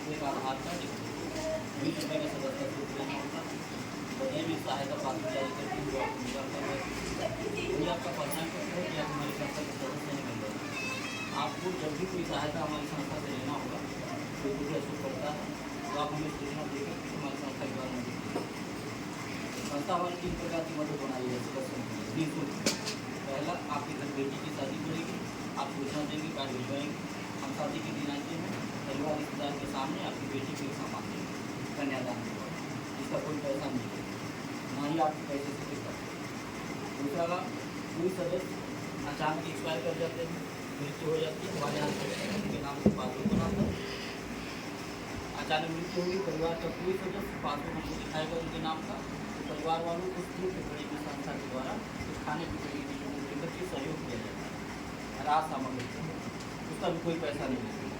एक आधार कार्ड 20 रुपये का सदस्यता शुल्क लेना होता है। ये भी सहायता पात्र जारी करती है जो आपको मिला वही आपका पहचान पत्र है कि आप हमारी संस्था के सदस्य नहीं बन रहे। आपको जब भी कोई सहायता हमारी संस्था से लेना होगा, कोई कुछ ऐसा पड़ता है तो आप हमें सूचना देकर हमारी संस्था के बारे में बताइए। संस्था हमारी 3 प्रकार की मदद बनाई है सदस्यों के लिए निःशुल्क। पहला, आपके घर बेटी की शादी पड़ेगी, आप सूचना देंगे, कार्ड भिजवाएंगे, हम शादी के दिन आते हैं, परिवार रिश्तेदार के सामने आपकी बेटी को सामान देंगे कन्यादान के बाद। इसका कोई पैसा नहीं है, ना ही आपके पैसे से कितना। दूसरा लाभ, कोई सदस्य अचानक एक्सपायर कर जाते हैं, मृत्यु हो जाती है, हमारे यहाँ उनके नाम से पासबुक बनाता है। अचानक मृत्यु होगी, परिवार का कोई सदस्य पासबुक हमको दिखाएगा उनके नाम का, तो परिवार वालों को शुल्क बड़ी की संस्था के द्वारा कुछ खाने पीने की चीज़ों को लेकर के सहयोग किया जाता है, राहत सामग्री, उसका भी कोई पैसा नहीं है।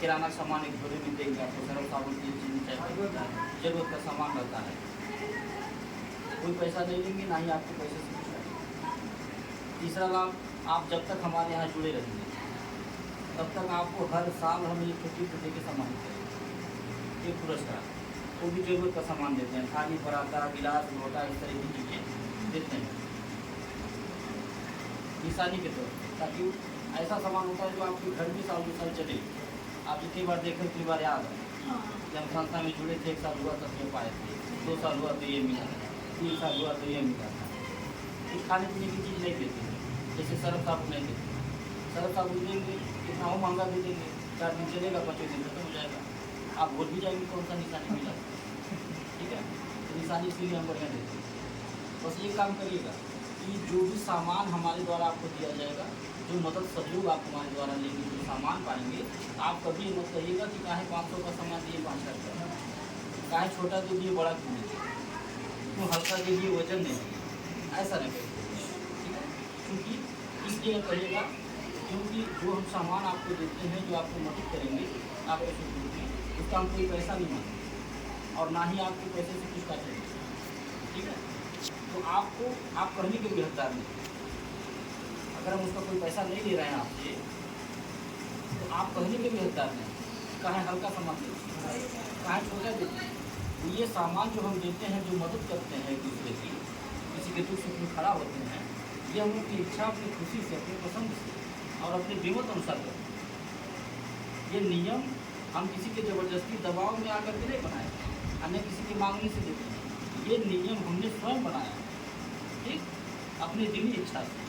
किराना सामान एक झोले में देंगे आपको, सरफ साबुन, तेल, चीनी, चाय पत्ती, जरूरत का सामान रहता है, कोई पैसा नहीं लेंगे, ना ही आपके पैसे से कुछ करेंगे। तीसरा लाभ, आप जब तक हमारे यहाँ जुड़े रहेंगे तब तक आपको हर साल हम एक छोटी दे के सम्मानित करेंगे, एक पुरस्कार। वो भी जरूरत का सामान देते हैं, थाली, पराता, गिलास, लोटा, इस तरह की चीज़ें देते हैं निशानी के तौर पर, ताकि ऐसा सामान होता है जो आपके घर में साल 2 साल चले। आप जितनी बार देखें उतनी बार याद है। जब संस्था में जुड़े थे 1 साल हुआ तब ये पाए थे, 2 साल हुआ तो ये मिला था, 3 साल हुआ तो ये मिला था। कुछ खाने पीने की चीज़ नहीं देते हैं, जैसे सरफ साबुन नहीं देते। सरफ साबुन देंगे कितना हो महंगा दे देंगे, 4 दिन चलेगा, 5वें दिन खत्म हो जाएगा, आप भूल भी जाएंगे कौन सा निशानी मिला। ठीक है, तो निशानी इसीलिए हम बढ़िया देते हैं। बस ये काम करिएगा कि जो भी सामान हमारे द्वारा आपको दिया जाएगा, जो मदद सहयोग आप हमारे द्वारा लेंगे, जो सामान पाएंगे, आप कभी ये मत कहिएगा कि काहे 500 का सामान दिए 5 लाख का, काहे छोटा दे दिए बड़ा क्यों नहीं, क्यों हल्का दे दिए वजन नहीं, ऐसा नहीं करिए। ठीक है, क्योंकि इसलिए कहिएगा क्योंकि जो हम सामान आपको देते हैं, जो आपको मदद करेंगे आपके सुख दुख में, उसका हम कोई पैसा नहीं मांगेंगे और ना ही आपके पैसे से कुछ काटेंगे। ठीक है, तो आपको आप कहने के भी हकदार नहीं। अगर हम उसका कोई पैसा नहीं ले रहे हैं आपसे, तो आप कहने के भी हकदार नहीं। कहाँ हल्का सामान देते, कहाँ छोटा देते। तो ये सामान जो हम देते हैं, जो मदद करते हैं एक दूसरे की, किसी के दुख सुख में खड़ा होते हैं, ये हम लोग की इच्छा, अपनी खुशी से, अपनी पसंद से और अपने विमत अनुसार करते हैं। ये नियम हम किसी के ज़बरदस्ती दबाव में आकर के नहीं बनाए, अन्य किसी की मांगने से देते हैं। ये नियम हमने स्वयं बनाया, ठीक, अपनी दिली इच्छा से।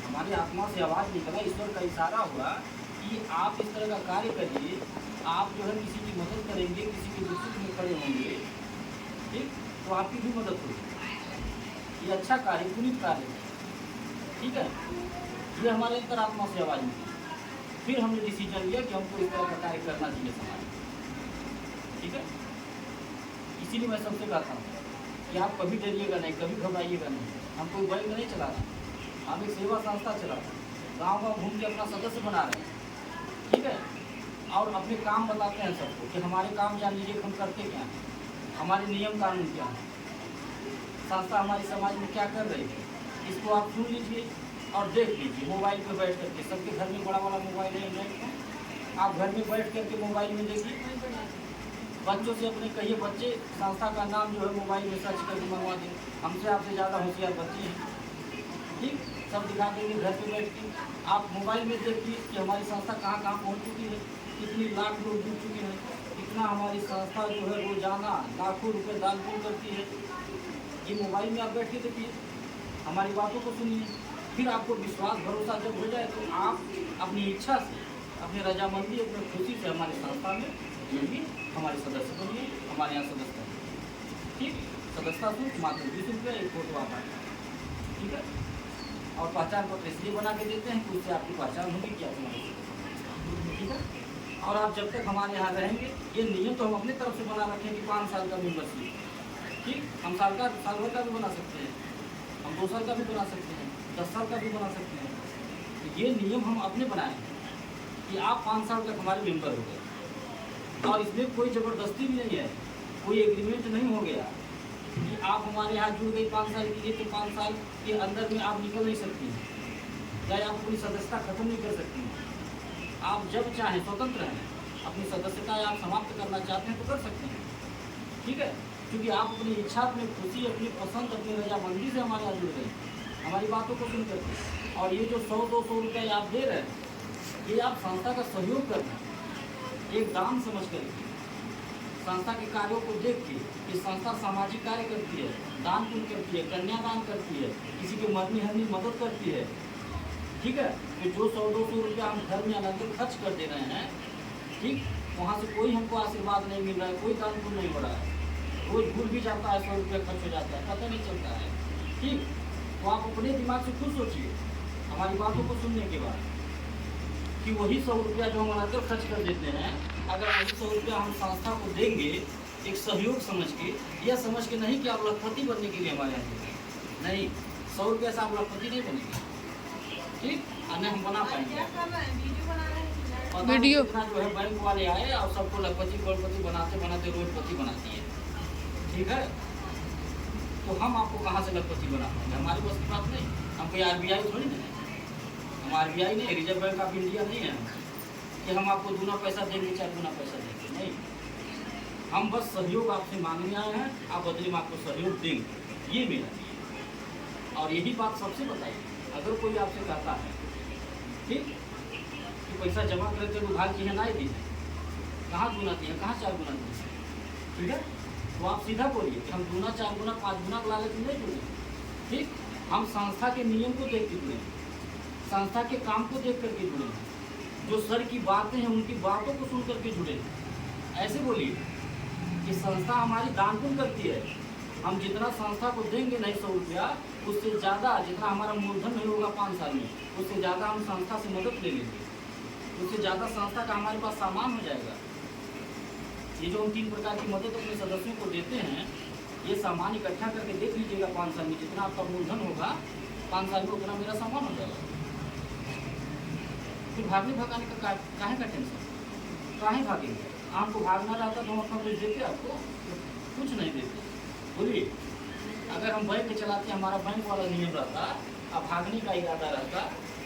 हमारी आत्मा से आवाज़ निकला, ईश्वर का इशारा हुआ कि आप इस तरह का कार्य करिए, आप जो है किसी की मदद करेंगे, किसी के दुख में खड़े होंगे, ठीक, तो आपकी भी मदद होगी। ये अच्छा कार्य, पुनीत कार्य है। ठीक है, ये हमारे अंतरात्मा से आवाज़ निकली। फिर हमने डिसीजन लिया कि हमको इस तरह का कार्य करना चाहिए समाज। ठीक है, इसीलिए मैं सबसे कहता हूँ कि आप कभी डरिएगा नहीं, कभी घबराइएगा नहीं। हम कोई बैंक नहीं चला रहे, हम एक सेवा संस्था चला रहे हैं, गाँव घूम के अपना सदस्य बना रहे हैं। ठीक है, और अपने काम बताते हैं सबको कि हमारे काम जान लीजिए हम करते क्या हैं, हमारे नियम कानून क्या है, संस्था हमारी समाज में क्या कर रही है, इसको आप सुन लीजिए और देख लीजिए। मोबाइल पे बैठ करके, सबके घर में बड़ा वाला मोबाइल है, आप घर में बैठ करके मोबाइल में देखिए। बच्चों से अपने कहिए, बच्चे संस्था का नाम जो है मोबाइल में सर्च करके मंगवा दें, हमसे आपसे ज़्यादा होशियार बच्चे हैं। ठीक, सब दिखा देंगे घर पे बैठ के। आप मोबाइल में देखिए कि हमारी संस्था कहाँ कहाँ पहुँच चुकी है, कितनी लाख लोग जुड़ चुके हैं, कितना हमारी संस्था जो है रोजाना लाखों रुपए दान पुण्य करती है। ये मोबाइल में आप बैठ के देखिए, हमारी बातों को सुनिए। फिर आपको विश्वास भरोसा जब हो जाए तो आप अपनी इच्छा से, अपनी रजामंदी, अपनी खुशी से हमारी संस्था में जुड़िए, हमारे सदस्य बनिए, हमारे यहाँ सदस्य बनिए। ठीक, सदस्यता शुल्क मात्र 20 रुपये, एक फोटो आता है। ठीक है, और पहचान पत्र इसलिए बना के देते हैं कि उससे आपकी पहचान होगी कि आप हमारे। ठीक है, और आप जब तक हमारे यहाँ रहेंगे, ये नियम तो हम अपनी तरफ से बना रखें कि 5 साल का मेम्बरशिप। ठीक, हम साल भर का भी बना सकते हैं, हम 2 साल का भी बना सकते हैं, 10 साल का भी बना सकते हैं। तो ये नियम हम अपने बनाए हैं कि आप 5 साल तक हमारे मेंबर हो गए, और इसमें कोई ज़बरदस्ती भी नहीं है, कोई एग्रीमेंट नहीं हो गया कि आप हमारे यहाँ जुड़ गई 5 साल के लिए, तो 5 साल के अंदर में आप निकल नहीं सकती हैं, या आप पूरी सदस्यता खत्म नहीं कर सकती हैं। आप जब चाहें स्वतंत्र हैं, अपनी सदस्यता आप समाप्त करना चाहते हैं तो कर सकते हैं, ठीक है। क्योंकि आप अपनी इच्छा, अपनी खुशी, अपनी पसंद, अपनी रजामंदी से हमारे यहाँ जुड़ गए, हमारी बातों को सुन करके। और ये जो 100-200 रुपये आप दे रहे हैं, ये आप संस्था का सहयोग कर रहे हैं, एक दान समझ करके, संस्था के कार्यों को देख के कि संस्था सामाजिक कार्य करती है, दान पुण्य करती है, कन्यादान करती है, किसी की मरनी हरनी मदद करती है, ठीक है। तो जो 100-200 रुपया हम घर में अनंत खर्च कर दे रहे हैं, ठीक, वहाँ से कोई हमको आशीर्वाद नहीं मिल रहा है, कोई दान पुण्य नहीं हो रहा है, रोज भूल भी जाता है, 100 रुपया खर्च हो जाता है, पता नहीं चलता है, ठीक। तो आप अपने दिमाग से खुद सोचिए हमारी बातों को सुनने के बाद कि वही 100 रुपया जो हम अनंत खर्च कर देते हैं, अगर वही 100 रुपया हम संस्था को देंगे एक सहयोग समझ के, यह समझ के नहीं कि आप लखपति बनने के लिए हमारे यहाँ नहीं, 100 रुपया से आप लखपति नहीं बनेंगे, ठीक, अन्य हम बना पाएंगे। वीडियो जो है बैंक वाले आए और सबको लखपति करोड़पति बनाते बनाते रोडपति बना दिए, ठीक है। तो हम आपको कहाँ से लखपति बना पाएंगे, हमारी बस की बात नहीं। हम कोई RBI थोड़ी नहीं है, हम RBI नहीं, रिजर्व बैंक ऑफ इंडिया नहीं है कि हम आपको दूना पैसा देंगे 4 गुना पैसा देंगे, नहीं। हम बस सहयोग आपसे मांगने आए हैं, आप बदले में आपको सहयोग देंगे, ये मेरा है। और यही बात सबसे बताइए, अगर कोई आपसे कहता है, ठीक, कि पैसा जमा करके विभाग की है ना दी, कहाँ गुना दिए, कहाँ 4 गुना दिए, ठीक है। तो आप सीधा बोलिए कि हम दूना 4 गुना 5 गुना के लालच में नहीं जुड़े, ठीक। हम संस्था के नियम को देख के जुड़े, संस्था के काम को देख करके जुड़े, जो सर की बातें हैं उनकी बातों को सुन करके जुड़े। ऐसे बोलिए कि संस्था हमारी दान पुण्य करती है, हम जितना संस्था को देंगे नहीं 100 रुपया, उससे ज़्यादा जितना हमारा मूलधन नहीं होगा 5 साल में, उससे ज़्यादा हम संस्था से मदद ले लेंगे, उससे ज़्यादा संस्था का हमारे पास सामान हो जाएगा। ये जो हम 3 प्रकार की मदद अपने सदस्यों को देते हैं, ये सामान इकट्ठा करके देख लीजिएगा 5 साल में, जितना आपका मूलधन होगा 5 साल में उतना मेरा सामान हो जाएगा। फिर भागने भगाने का काहे का टेंशन, काहे भागेंगे? आपको भागना रहता तो हम अपना कुछ देते, आपको कुछ नहीं देते। बोलिए, अगर हम बैंक चलाते, हमारा बैंक वाला नियम रहता, अब भागने का इरादा रहता,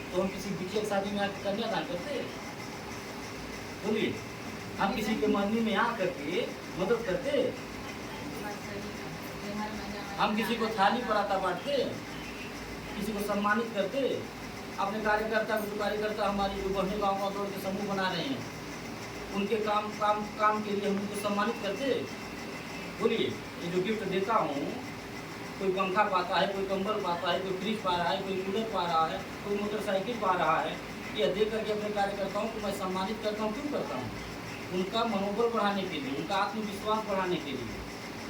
तो हम किसी बीच शादी में आकर कन्यादान करते? बोलिए, हम किसी के मरनी में आ करके मदद करते? हम किसी को थाली पराता बांटते, किसी को सम्मानित करते? अपने कार्यकर्ता को, जो कार्यकर्ता हमारी जो बहने गाँव दौड़ के समूह बना रहे हैं, उनके काम के लिए हम उनको सम्मानित करते? बोलिए, ये जो गिफ्ट देता हूँ, कोई पंखा पाता है, कोई कंबल पाता है, कोई फ्रिज पा रहा है, कोई कूलर पा रहा है, कोई मोटरसाइकिल पा रहा है, यह दे करके अपने कार्यकर्ताओं को मैं सम्मानित करता हूँ। क्यों करता हूँ? उनका मनोबल बढ़ाने के लिए, उनका आत्मविश्वास बढ़ाने के लिए,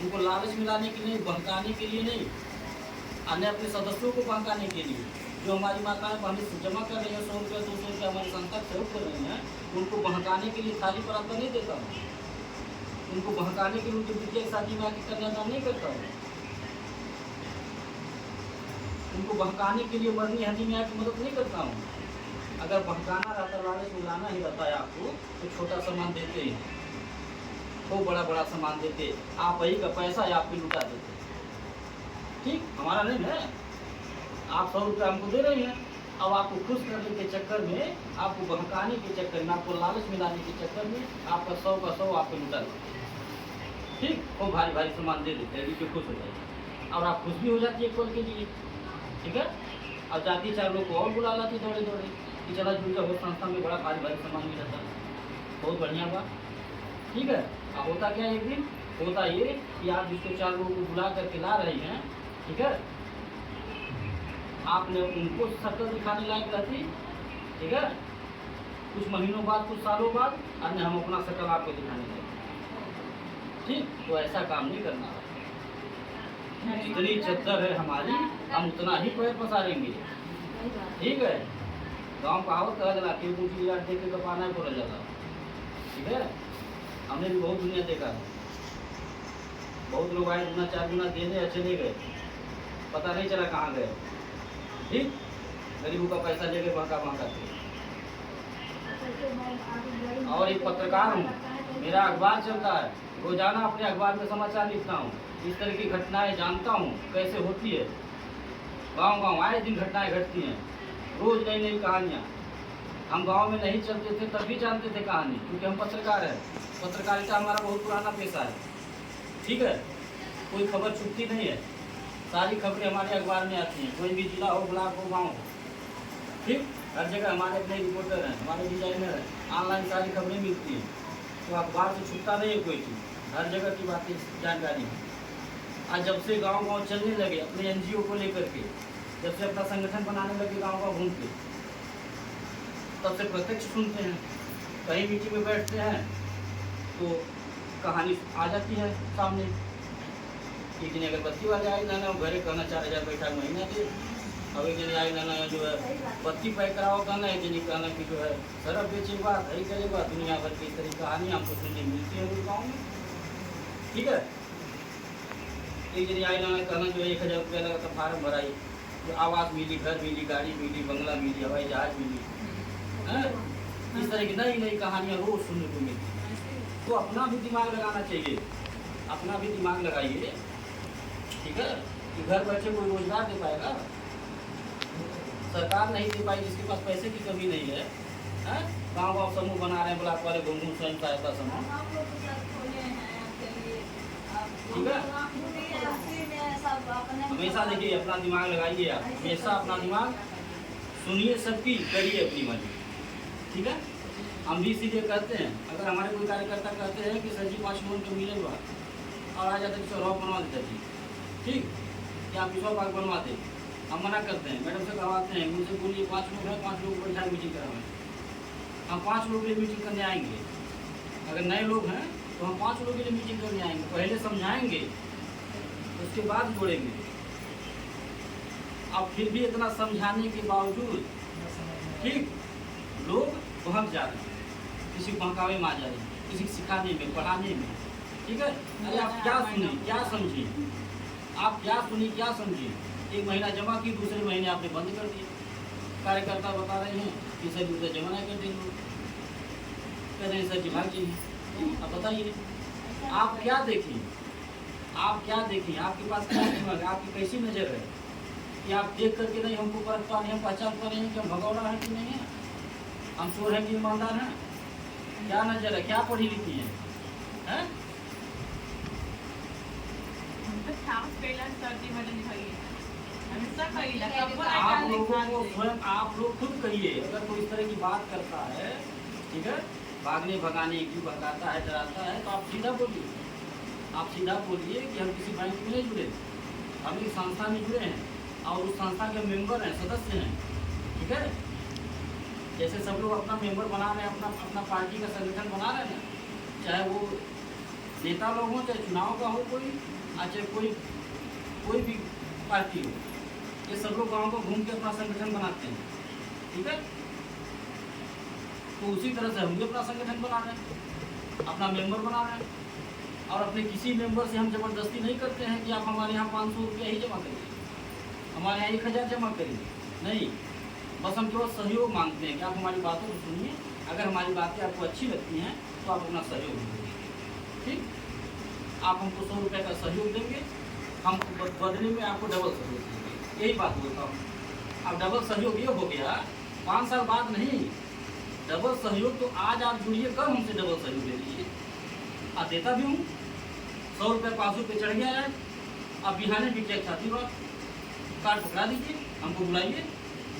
उनको लालच मिलाने के लिए, बहकाने के लिए नहीं, अन्य अपने सदस्यों को बहकाने के लिए। जो हमारी माताएं बहनें जमा कर रही हैं 100 रुपया 200 रुपया हमारी संस्था सहयोग कर रही हैं, उनको बहकाने के लिए थाली पराता नहीं देता हूँ, उनको बहकाने के लिए उनके बेटे की शादी में आके कन्यादान नहीं करता हूँ, उनको बहकाने के लिए मरनी हरनी में आके मदद नहीं करता हूँ। अगर बहकाना रहता, लालच मिलाना ही रहता है आपको, तो छोटा सामान देते ही, वो बड़ा सामान देते, आप ही का पैसा या आप भी लुटा देते, ठीक। हमारा नहीं है, आप 100 रुपया हमको दे रहे हैं, अब आपको खुश करने के चक्कर में, आपको बहकाने के चक्कर में, आपको लालच मिलाने के चक्कर में आपका 100 का 100 आपको लुटा देते, ठीक। वो भारी सामान दे देते हैं, जिससे खुश हो जाए, और आप खुश भी हो जाती है कल के लिए, ठीक है। अब जाती 4 लोग को और बुला लाती दौड़े कि चला जुड़ का हो संस्था में बड़ा भारी सामान मिला था, बहुत बढ़िया बात, ठीक है। अब होता क्या, एक दिन होता ये कि आप जिसको 4 लोगों को बुला करके ला रही हैं, ठीक है, आपने उनको शक्ल दिखाने लायक रहती, ठीक है, कुछ महीनों बाद, कुछ सालों बाद, अन्य हम अपना शक्ल आपको दिखाने लगे, ठीक। तो ऐसा काम नहीं करना, जितनी चद्दर है हमारी, हम उतना ही पैर पसारेंगे, ठीक है। गाँव कहावत कहा जला के ऊँची लाट देख के कपाना है बोला जाता, ठीक है। हमने भी बहुत दुनिया देखा है, बहुत लोग आए 2 4 गुना देने चले गए, पता नहीं चला कहाँ गए, ठीक। गरीबों का पैसा लेके बहका थे। और एक पत्रकार हूँ, मेरा अखबार चलता है, रोजाना अपने अखबार में समाचार लिखता हूँ, इस तरह की घटनाएं जानता हूँ कैसे होती है, गांव आए दिन घटनाएं घटती हैं, रोज नई कहानियाँ, हम गांव में नहीं चलते थे तब भी जानते थे कहानी, क्योंकि हम पत्रकार हैं। पत्रकारिता हमारा बहुत पुराना पेशा है, ठीक है। कोई खबर छुपती नहीं है, सारी खबरें हमारे अखबार में आती हैं, कोई भी जिला हो, ब्लॉक हो, गाँव हो, ठीक। हर जगह हमारे अपने रिपोर्टर हैं, हमारे डिजाइनर हैं, ऑनलाइन सारी खबरें मिलती हैं। तो अखबार से छुपता नहीं है कोई चीज़, हर जगह की बातें जानकारी है। आज जब से गांव-गांव चलने लगे अपने एनजीओ को लेकर के, जब से अपना संगठन बनाने लगे गांव-गांव घूम के, तब से प्रत्यक्ष सुनते हैं। कहीं मीटिंग में बैठते हैं तो कहानी आ जाती है सामने। एक दिन अगरबत्ती वाले आई ना घरे कहना 4000 बैठा महीना दे, अब एक दिन आई ना जो है बत्ती पैक कराओ कहना, एक दिन कहना कि जो है सरफ बेचे बात है करेगा, दुनिया भर की इस तरह की कहानी हमको सुनने मिलती है गाँव में, ठीक है। एक दिन आई ना कहना जो 1000 रुपया लगा था फार्म भराई, तो आवास मिली, घर मिली, गाड़ी मिली, बंगला मिली, हवाई जहाज मिली, है। इस तरह की नई नई कहानियाँ रोज सुनने को मिलती है। तो अपना भी दिमाग लगाना चाहिए, अपना भी दिमाग लगाइए, ठीक है। कि घर बैठे कोई रोजगार दे पाएगा, सरकार नहीं दे पाई, जिसके पास पैसे की कमी नहीं है, हैं। गाँव-गाँव समूह बना रहे हैं, ब्लॉक वाले घूम स्वयं सहायता समूह, ठीक है। हमेशा देखिए अपना दिमाग लगाइए, आप हमेशा अपना दिमाग सुनिए, सबकी करिए अपनी मर्जी, ठीक है। हम भी इसीलिए कहते हैं, अगर हमारे कोई कार्यकर्ता कहते हैं कि सर जी 5 लोन तो मिले हुआ और आ जाते तो रॉक बनवा देते जी, ठीक, या आप 100 पार्क बनवाते, हम मना करते हैं, मैडम से करवाते हैं, उनसे बोलिए 5 लोग हैं, 5 लोग को बैठा मीटिंग कराएं। हम 5 लोग के लिए मीटिंग करने आएंगे, अगर नए लोग हैं तो हम 5 लोगों के लिए मीटिंग करने आएंगे, पहले समझाएंगे उसके बाद जोड़ेंगे। अब फिर भी इतना समझाने के बावजूद, ठीक, लोग बहक जा रहे हैं, किसी को बहकावे में आ जा रहे हैं, किसी को सिखाने में, पढ़ाने में, ठीक है। अरे आप क्या सुने, क्या समझे, आप क्या सुनी, क्या समझे। 1 महीना जमा की, दूसरे महीने आपने बंद कर दिया। कार्यकर्ता बता रहे हैं कि सर उधर जमा नहीं कर देंगे, कह रहे हैं सर जी भाग जाइए। अब बताइए आप क्या देखें, आप क्या देखें, आपके पास क्या दिमाग है, आपकी कैसी नज़र है कि आप देख करके नहीं हमको परख पा रहे हैं, पहचान पा रहे हैं कि हम भगौड़ा है कि नहीं है, हम चोर हैं कि ईमानदार हैं। क्या नज़र है, क्या पढ़ी लिखी है, हैं? आप लोगों को स्वयं आप लोग खुद कहिए, अगर कोई इस तरह की बात करता है, ठीक है, भागने भगाने की भगाता है, डराता है, तो आप सीधा बोलिए, आप सीधा बोलिए कि हम किसी बैंक में नहीं जुड़े, हम एक संस्था में जुड़े हैं और उस संस्था के मेंबर हैं, सदस्य हैं, ठीक है। जैसे सब लोग अपना मेंबर बना रहे हैं, अपना अपना पार्टी का संगठन बना रहे हैं, चाहे वो नेता लोग हों, चाहे चुनाव का हो कोई, चाहे कोई भी पार्टी हो, ये सब लोग गाँव को घूम के अपना संगठन बनाते हैं, ठीक है। तो उसी तरह से हम भी अपना संगठन बना रहे हैं, अपना मेंबर बना रहे हैं, और अपने किसी मेंबर से हम ज़बरदस्ती नहीं करते हैं कि आप हमारे यहाँ 500 रुपया ही जमा करिए, हमारे यहाँ 1000 जमा करिए, नहीं। बस हम केवल सहयोग मांगते हैं कि आप हमारी बातों को सुनिए, अगर हमारी बातें आपको अच्छी लगती हैं तो आप अपना सहयोग देंगे, ठीक। आप हमको 100 रुपये का सहयोग देंगे, हम बदले में आपको डबल सहयोग देंगे, यही बात बोलता हूँ। अब डबल सहयोग ये हो गया 5 साल बाद नहीं, डबल सहयोग तो आज आप जुड़िए, कब हमसे डबल सहयोग ले लीजिए। आप देता भी हूँ, 100 रुपये 500 रुपये चढ़ गया है, अब बिहाने भी क्या छाती बात, कार्ड पकड़ा दीजिए, हमको बुलाइए,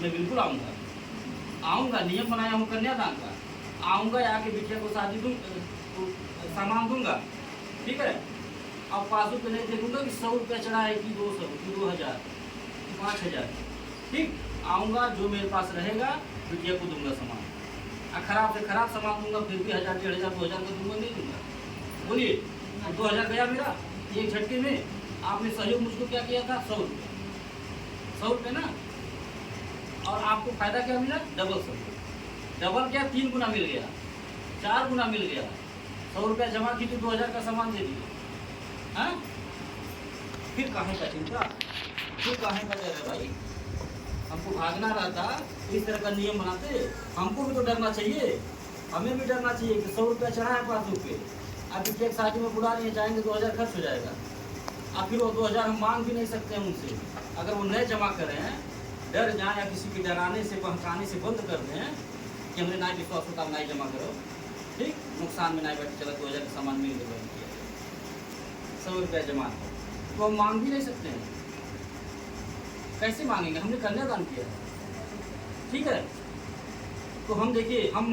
मैं बिल्कुल आऊँगा, नियम बनाया हूँ कन्यादान का, आऊँगा, आके बिटिया को शादी दूँ, सामान दूँगा, ठीक है। अब 500 रुपये नहीं देखूँगा कि 100 रुपया चढ़ा है कि 200 कि 2000 कि 5000, ठीक। आऊँगा, जो मेरे पास रहेगा बिटिया को दूँगा सामान, खराब से खराब सामान दूँगा, फिर भी 1000 1500 2000 का दूँगा, नहीं दूँगा। बोलिए, 2000 गया मेरा एक झटके में। आपने सहयोग मुझको क्या किया था, 100 रुपये ना, और आपको फायदा क्या मिला, डबल सहयोग। डबल क्या, 3 गुना मिल गया, 4 गुना मिल गया। 100 रुपया जमा की तो 2000 का सामान दे दिए, हाँ। फिर काहे का चिंता, फिर काहे का डर है भाई। हमको भागना रहता तो इस तरह का नियम बनाते, हमको भी तो डरना चाहिए, हमें भी डरना चाहिए कि 100 रुपया चढ़ा है 500 रुपये, अब बिटिया शादी में बुला रही है, जाएंगे 2000 खर्च हो जाएगा, अब फिर वो 2000 हम मांग भी नहीं सकते हैं उनसे। अगर वो नए जमा करें, डर जाए या किसी के डराने से बहकाने से बंद कर दें, कि हमने ना विश्वास होता ना जमा करो, ठीक, नुकसान में ना बैठ चला 2000 का सामान मिल गया 100 रुपया जमा, तो हम मांग भी नहीं सकते हैं। कैसे मांगेंगे? हमने कन्यादान किया है, ठीक है। तो हम देखिए हम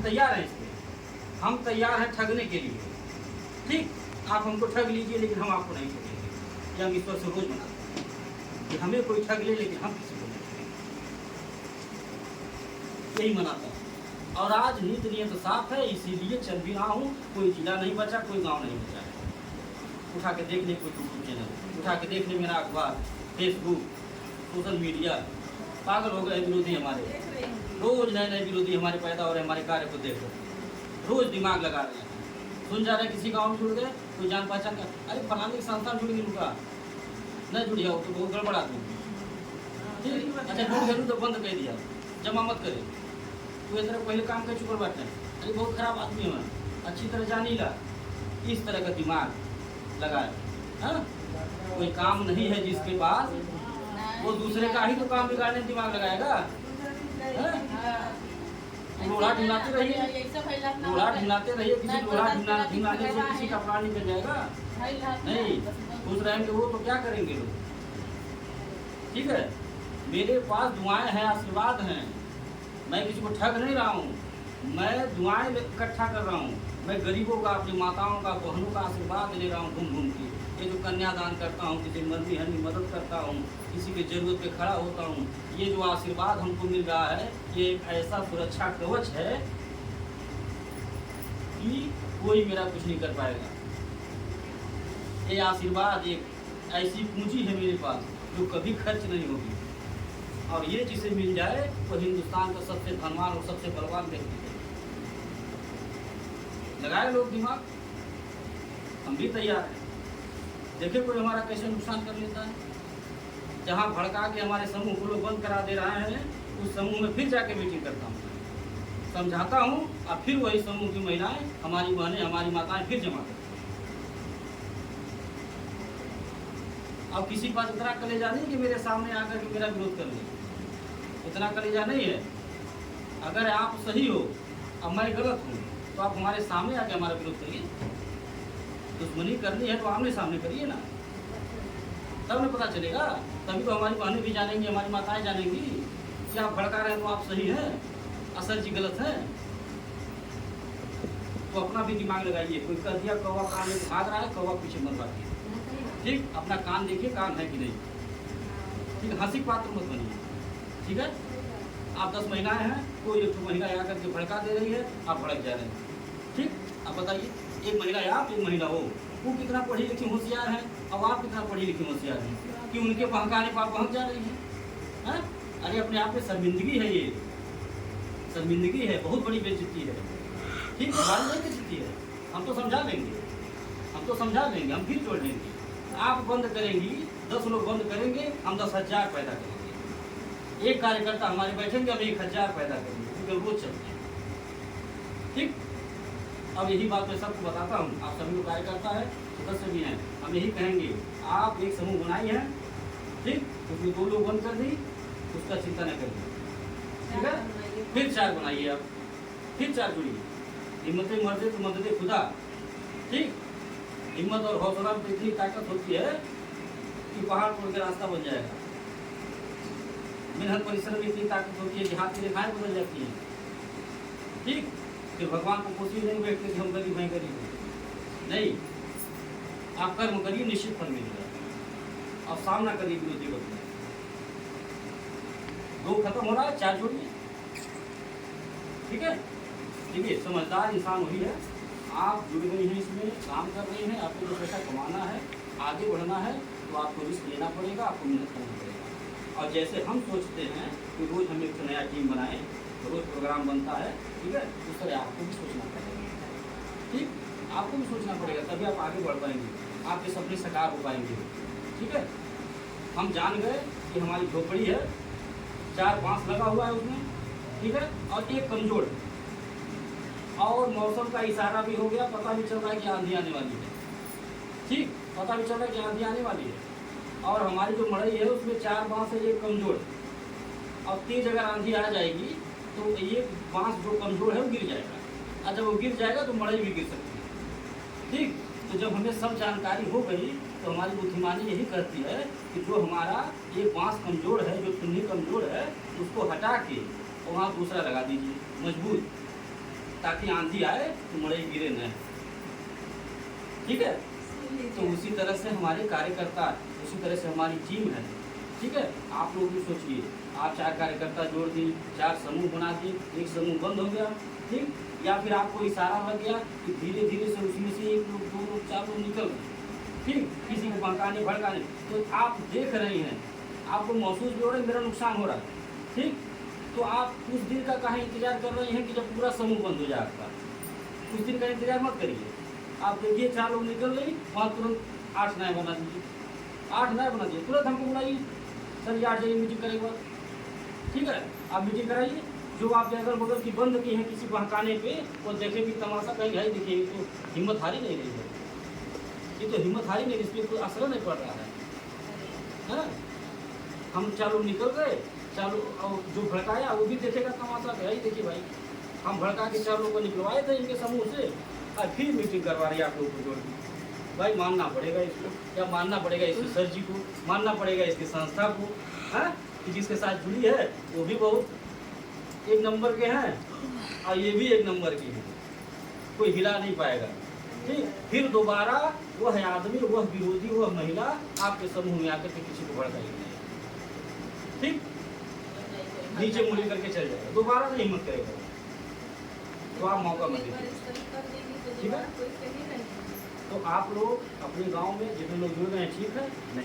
तैयार हैं इसमें, हम तैयार हैं ठगने के लिए, ठीक। आप हमको ठग लीजिए लेकिन हम आपको नहीं ठगेंगे। ये हम ईश्वर से रोज मनाते हैं कि हमें कोई ठग ले लेकिन हम किसी को नहीं ठगेंगे, यही मनाता है। और आज नीति नियम तो साफ है, इसीलिए चल भी रहा हूँ। कोई जिला नहीं बचा, कोई गांव नहीं बचा है। उठा के देख ले कोई यूट्यूब चैनल, उठा के देख ले मेरा अखबार, फेसबुक, सोशल मीडिया, पागल हो गए विरोधी हमारे। रोज नए नए विरोधी हमारे पैदा हो रहे, हमारे कार्य को देखो, रोज दिमाग लगा रहे हैं। सुन जा रहे किसी गाँव में जुड़ गए, कोई जान पहचान का, अरे फलाने की संस्था जुड़ गई, उनका नहीं जुड़ जाओ तो बहुत गड़बड़ा दूँ, ठीक। अच्छा जुड़ गए तो बंद कर दिया, जमा मत करे, तो इस तरह पहले काम कर चुके बैठे हैं, अरे बहुत खराब आदमी है, अच्छी तरह जान ही ला। इस तरह का दिमाग लगाए, हाँ। कोई काम नहीं है जिसके पास, वो दूसरे का ही तो काम बिगाड़ने दिमाग लगाएगा। लोढ़ा ढिलाते रहिए, लोढ़ा ढिलाते रहिए, किसी लोढ़ा ढिलाने से किसी का प्राण निकल जाएगा नहीं। खुश रहेंगे वो तो क्या करेंगे लोग, ठीक है। मेरे पास दुआएं हैं, आशीर्वाद हैं, मैं किसी को ठग नहीं रहा हूँ, मैं दुआएं इकट्ठा कर रहा हूँ। मैं गरीबों का, अपनी माताओं का, बहनों का आशीर्वाद ले रहा हूँ घूम घूम के। ये जो कन्यादान करता हूँ, किसी मर्जी हनी मदद करता हूँ, किसी की ज़रूरत पे खड़ा होता हूँ, ये जो आशीर्वाद हमको मिल रहा है, ये एक ऐसा सुरक्षा कवच है कि कोई मेरा कुछ नहीं कर पाएगा। ये आशीर्वाद एक ऐसी पूंजी है मेरे पास जो कभी खर्च नहीं होगी, और ये जिसे मिल जाए वो हिंदुस्तान का सबसे धनवान और सबसे बलवान व्यक्ति है। लगाए लोग दिमाग, हम भी तैयार हैं। देखिए कोई हमारा कैसे नुकसान कर लेता है। जहाँ भड़का के हमारे समूह को लोग बंद करा दे रहे हैं, उस समूह में फिर जाके मीटिंग करता हूँ, समझाता हूँ, और फिर वही समूह की महिलाएं, हमारी बहनें, हमारी माताएं फिर जमा करती हैं। अब किसी के पास इतना कलेजा नहीं कि मेरे सामने आकर के मेरा विरोध कर ले, इतना कलेजा नहीं है। अगर आप सही हो और मैं गलत हूँ तो आप हमारे सामने आके हमारा विरोध करिए। दुश्मनी करनी है तो आमने सामने करिए ना, तब न पता चलेगा। तभी तो हमारी बहनें भी जानेंगी, हमारी माताएं जानेंगी कि आप भड़का रहे हैं तो आप सही हैं, असल जी गलत है। तो अपना भी दिमाग लगाइए। कोई कह दिया कौवा कान में भाग रहा है, कौवा पीछे मर रहा है, ठीक। अपना कान देखिए, कान है कि नहीं, ठीक। हंसी पात्र मत बनिए, ठीक है। आप 10 महिलाएं हैं, कोई एक महिला यहाँ करके भड़का दे रही है, आप भड़क जा रहे हैं, ठीक। आप बताइए, एक महिला है आप, एक महिला हो, वो कितना पढ़ी लिखी होशियार है, अब आप कितना पढ़ी लिखी होशियार हैं कि उनके बहकाने पर आप पहुँच जा रही हैं। अरे अपने आप में शर्मिंदगी है, ये शर्मिंदगी है, बहुत बड़ी बेइज्जती है, ठीक। हमारी नहीं बेइज्जती है, हम तो समझा लेंगे, हम तो समझा लेंगे, हम फिर जोड़ लेंगे। आप बंद करेंगी, 10 लोग बंद करेंगे, हम 10,000 पैदा करेंगे। एक कार्यकर्ता हमारे बैठेंगे, हम 1,000 पैदा करेंगे, क्योंकि रोज चलते हैं, ठीक। अब यही बात मैं सबको बताता हूँ, आप सभी लोग कार्यकर्ता है, सदस्य भी हैं, हम यही कहेंगे, आप एक समूह बनाई है, ठीक। उसमें 2 लोग बंद कर दी, उसका चिंता न करिए, ठीक है। फिर 4 बनाइए, आप फिर 4 जुड़िए। हिम्मतें मर्दे तो मदद खुदा, ठीक। हिम्मत और हौसला में इतनी ताकत होती है कि पहाड़ तोड़ के रास्ता बन जाएगा। मेहनत परिश्रम में इतनी ताकत होती है कि हाथ की रेखाएं बदल जाती हैं, ठीक। फिर भगवान को कोशिश नहीं बैठते कि हम गरीब हैं, गरीब हैं, नहीं। आप कर्म करिए, निश्चित फल मिलेगा। आप सामना करिए विरोधी को। 2 खत्म हो रहा है, 4 जोड़िए, ठीक है। देखिए समझदार इंसान वही है, आप जुड़ गई हैं, इसमें काम कर रही हैं, आपको जो पैसा कमाना है, आगे बढ़ना है, तो आपको रिस्क लेना पड़ेगा, आपको मेहनत करना पड़ेगा। और जैसे हम सोचते हैं कि रोज़ हम एक नया टीम बनाएं, रोज़ प्रोग्राम बनता है, ठीक है, उस तरह आपको भी सोचना पड़ेगा, ठीक। आपको भी सोचना पड़ेगा, तभी आप आगे बढ़ पाएंगे, आपके सपने साकार हो पाएंगे, ठीक है। हम जान गए कि हमारी झोपड़ी है, 4 बांस लगा हुआ है उसमें, ठीक है, और एक कमजोर, और मौसम का इशारा भी हो गया, पता भी चल रहा है कि आंधी आने वाली है, ठीक। पता भी चल रहा है कि आंधी आने वाली है, और हमारी जो मड़ई है उसमें 4 बांस है, एक कमजोर, और तेज अगर आंधी आ जाएगी तो ये बांस जो कमजोर है वो गिर जाएगा, और जब वो गिर जाएगा तो मड़ई भी गिर सकती है। ठीक, तो जब हमें सब जानकारी हो गई तो हमारी बुद्धिमानी यही करती है कि जो हमारा ये बांस कमजोर है, जो चुन्नी कमजोर है, उसको हटा के वहाँ दूसरा लगा दीजिए मजबूत, ताकि आंधी आए तो मड़ई गिरे न। ठीक है, तो उसी तरह से हमारे कार्यकर्ता, उसी तरह से हमारी टीम है। ठीक है, आप लोग भी सोचिए, आप 4 कार्यकर्ता जोड़ दिए, 4 समूह बना दिए, एक समूह बंद हो गया। ठीक, या फिर आपको इशारा लग गया कि धीरे धीरे से उसमें से 1 लोग 2 लोग 4 लोग निकल गए। ठीक, किसी को बहकाने भड़काने, तो आप देख रहे हैं, आपको महसूस भी हो रहा है मेरा नुकसान हो रहा है। ठीक, तो आप उस दिन का कहाँ इंतजार कर रहे हैं कि जब पूरा समूह बंद हो जाए आपका, उस दिन का इंतजार मत करिए। आप देखिए 4 लोग निकल गए, वहाँ तुरंत 8 नए बना दीजिए, 8 नए बना दीजिए, तुरंत हमको बुलाइए, सर 8 जाइए मीटिंग करेंगे। ठीक है, आप मीटिंग कराइए, जो आपके अगल बगल की बंद की है किसी बहकाने पे, वो देखे भी तमाशा कहीं है, देखिए तो हिम्मत हारी नहीं रही है, ये तो हिम्मत हारी नहीं, इस पर कोई असर नहीं पड़ रहा है। हम 4 लोग निकल गए, 4 लोग, और जो भड़काया वो भी देखेगा तमाशा है, देखिए भाई हम भड़का के 4 लोगों को निकलवाए थे इनके समूह से, और फिर मीटिंग करवा रही है आप लोगों को जोड़ दी। भाई मानना पड़ेगा इसको, या मानना पड़ेगा इसके सर जी को, मानना पड़ेगा इसकी संस्था को, है कि जिसके साथ जुड़ी है वो भी बहुत 1 नंबर के हैं, और ये भी 1 नंबर की है, कोई हिला नहीं पाएगा। ठीक, फिर दोबारा वह आदमी, वह विरोधी, वह महिला आपके समूह में आकर के किसी को भड़काएगी नहीं। ठीक, नीचे मुड़ी करके चल जाएगा, दोबारा नहीं हिम्मत करेगा, तो आप मौका मत दीजिए। ठीक है, तो आप लोग अपने गांव में जितने लोग जुड़ गए हैं ठीक है, नहीं